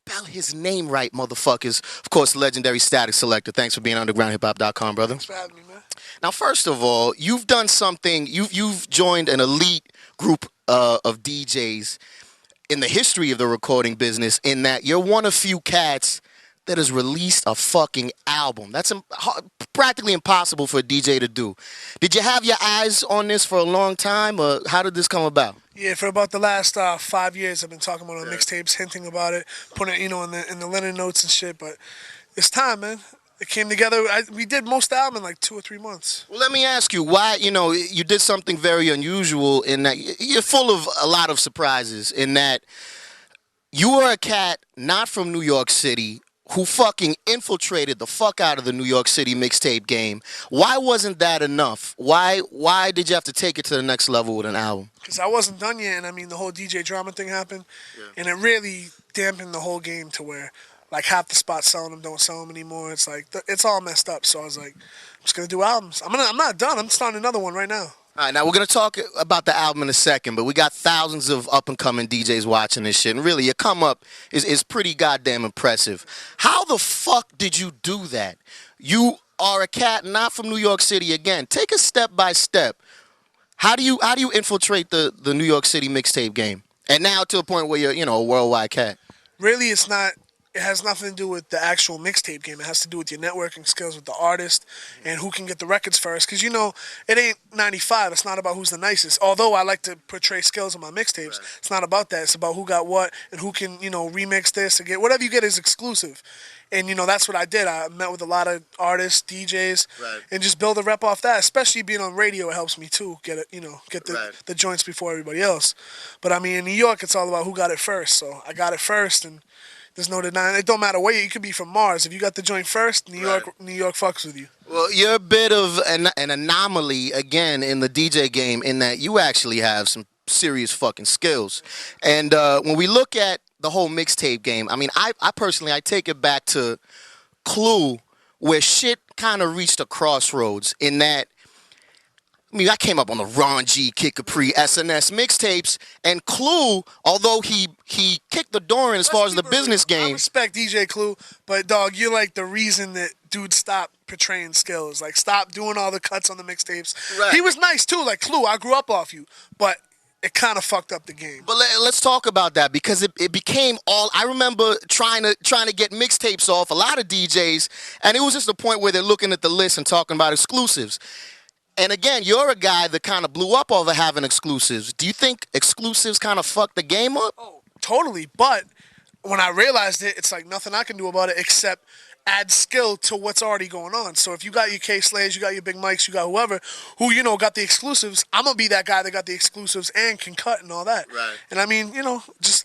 Spell his name right, motherfuckers. Of course, the legendary Statik Selektah. Thanks for being on undergroundhiphop.com, brother. Thanks for having me, man. Now, first of all, you've done something. You've joined an elite group of DJs in the history of the recording business. In that you're one of few cats that has released a fucking album. That's practically impossible for a DJ to do. Did you have your eyes on this for a long time, or how did this come about? Yeah, for about the last 5 years, I've been talking about it on mixtapes, hinting about it, putting it, in the linen notes and shit. But it's time, man. It came together. We did most of the album in like 2 or 3 months. Well, let me ask you why. You did something very unusual in that you're full of a lot of surprises. In that you are a cat not from New York City who fucking infiltrated the fuck out of the New York City mixtape game. Why wasn't that enough? Why did you have to take it to the next level with an album? Because I wasn't done yet, and I mean, the whole DJ drama thing happened, and it really dampened the whole game to where, like, half the spots selling them don't sell them anymore. It's like, it's all messed up. So I was like, I'm just going to do albums. I'm not done. I'm starting another one right now. All right, now we're going to talk about the album in a second, but we got thousands of up-and-coming DJs watching this shit, and really, your come-up is pretty goddamn impressive. How the fuck did you do that? You are a cat not from New York City. Again, take it step by step. How do you infiltrate the New York City mixtape game? And now to a point where you're, a worldwide cat. Really, it has nothing to do with the actual mixtape game. It has to do with your networking skills with the artist and who can get the records first. Because, it ain't 95. It's not about who's the nicest. Although I like to portray skills on my mixtapes, It's not about that. It's about who got what and who can, remix this. And get whatever you get is exclusive. And, that's what I did. I met with a lot of artists, DJs, and just build a rep off that. Especially being on radio, it helps me, too, get the joints before everybody else. But, I mean, in New York, it's all about who got it first. So I got it first, and there's no denying. It don't matter where you could be from Mars. If you got the joint first, New York fucks with you. Well, you're a bit of an anomaly, again, in the DJ game in that you actually have some serious fucking skills. And when we look at the whole mixtape game, I mean, I personally, I take it back to Clue, where shit kind of reached a crossroads in that, I came up on the Ron G, Kid Capri, SNS mixtapes, and Clue, although he kicked the door in as far as the business game. I respect DJ Clue, but dog, you're like the reason that dude stopped portraying skills. Like, stop doing all the cuts on the mixtapes. Right. He was nice too, like Clue, I grew up off you, but it kind of fucked up the game. But let's talk about that, because it became all. I remember trying to get mixtapes off a lot of DJs, and it was just the point where they're looking at the list and talking about exclusives. And again, you're a guy that kind of blew up over having exclusives. Do you think exclusives kind of fucked the game up? Oh, totally. But when I realized it, it's like nothing I can do about it except add skill to what's already going on. So if you got your K-Slays, you got your Big Mikes, you got whoever who, got the exclusives, I'm going to be that guy that got the exclusives and can cut and all that. Right. And I mean,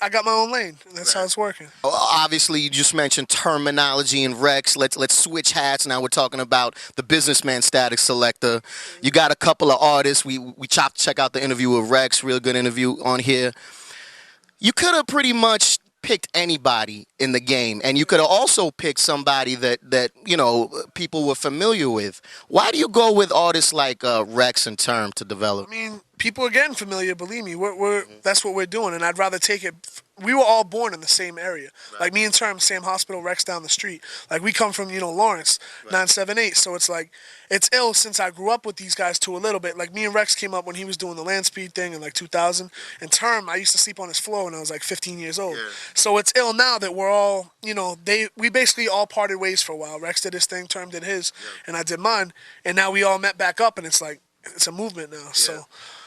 I got my own lane. And that's how it's working. Obviously, you just mentioned Termanology and Rex. Let's switch hats. Now we're talking about the businessman Statik Selektah. You got a couple of artists. We check out the interview with Rex. Real good interview on here. You could have pretty much picked anybody in the game, and you could have also picked somebody that people were familiar with. Why do you go with artists like Rex and Term to develop? I mean, people are getting familiar, believe me. That's what we're doing, and I'd rather take it. We were all born in the same area. Like me and Term, same hospital, Rex down the street. Like we come from, Lawrence, 978. So it's like, it's ill since I grew up with these guys too a little bit. Like me and Rex came up when he was doing the land speed thing in like 2000. And Term, I used to sleep on his floor when I was like 15 years old. Yeah. So it's ill now that we're all, we basically all parted ways for a while. Rex did his thing, Term did his, and I did mine. And now we all met back up, and it's like, it's a movement now. So,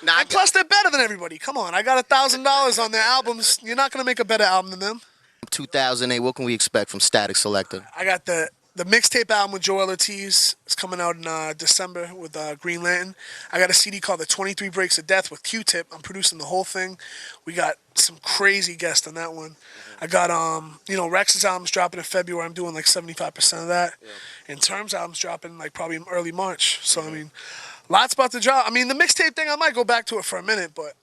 and plus they're better than everybody. Come on, I got $1,000 on their albums. You're not gonna make a better album than them. 2008. What can we expect from Statik Selektah? I got the mixtape album with Joel Ortiz. It's coming out in December with Green Lantern. I got a CD called The 23 Breaks of Death with Q-Tip. I'm producing the whole thing. We got some crazy guests on that one. I got Rex's album's dropping in February. I'm doing like 75% of that. And Term's album's dropping like probably in early March. So I mean, lots about to drop. I mean, the mixtape thing, I might go back to it for a minute, but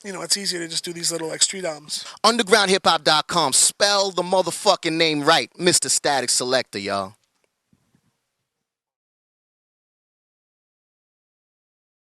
it's easier to just do these little like street albums. Undergroundhiphop.com. Spell the motherfucking name right, Mr. Statik Selektah, y'all.